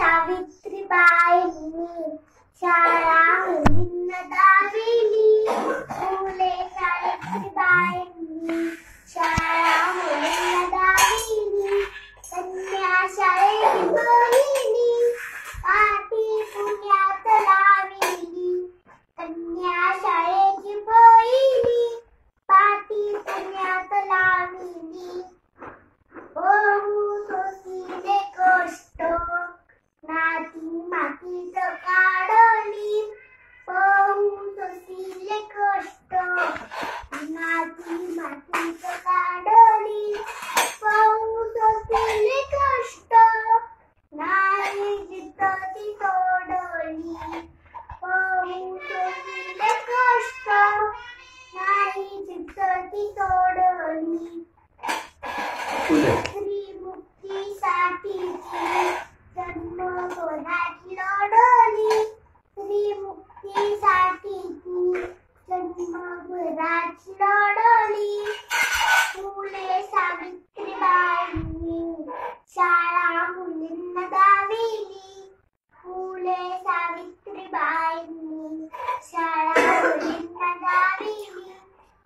सावित्रीबाईंनी शाळा मुलींना दाविली. फुले सावित्रीबाईंनी शाळा मुलींना दाविली. कन्या शाळेची पहिली पाटी पुण्यात लाविली. कन्या शाळेची पहिली पाटी पुण्यात लाविली. बहु सोसिले कष्ट नाती मातीत काढली. बहु सोसिले कष्ट नाती मातीत काढली. बहु सोसिले कष्ट नाही जिद्दी सोडली. बहु सोसिले कष्ट नाही जिद्दी सोडली. स्त्री मुक्तीसाठीची जन्मभराची लढली. स्त्री मुक्तीसाठीची जन्मभराची लढली. फुले सावित्रीबाईंनी शाळा मुलींना दाविली. फुले सावित्रीबाईंनी शाळा मुलींना दाविली.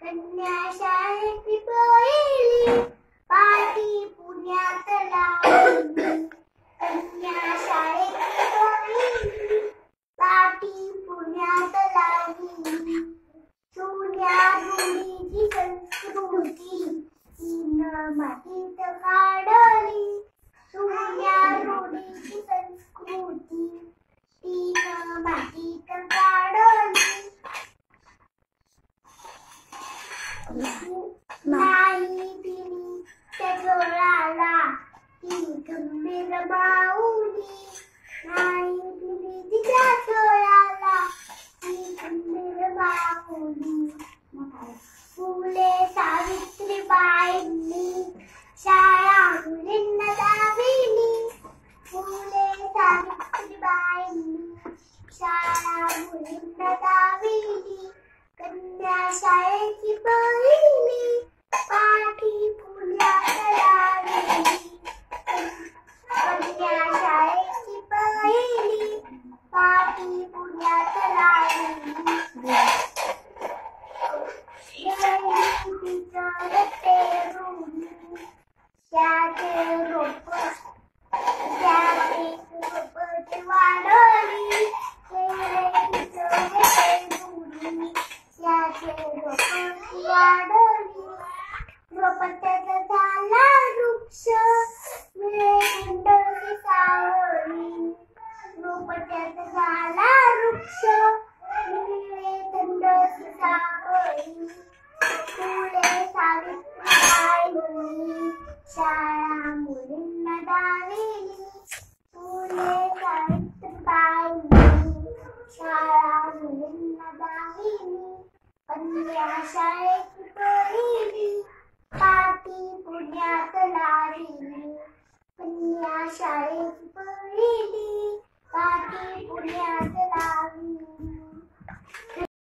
कन्या शाळेची पहिली पाटी पुण्यात लावली. कन्या शाळेची पहिली पाटी पुण्यात लावली. जुन्या रूढीची संस्कृती तिनं मातीत काढली. जुन्या रूढीची संस्कृती तिनं मातीत काढली. नाही दिली त्या जोराला ती गंभीर माऊली. नाही दिली तिच्या जोराला ती गंभीर माऊली. फुले सावित्रीबाईंनी शाळा मुलींना दाविली. फुले सावित्रीबाईंनी शाळा मुलींना दाविली. कन्या शाळेची पहिली पाटी पुण्यात लावली. कन्या शाळेची पहिली पाटी पुण्यात लावली. त्याचे रोप वाढली. रोपट्याचा झाला वृक्ष मिळे थंडशी सावली. रोपट्याचा झाला वृक्ष मिळे थंडशी सावली. फुले सावित्रीबाईंनी शाळा मुलींना दाविली. फुले सावित्रीबाईंनी शाळा मुलींना दाविली. कन्या शाळेची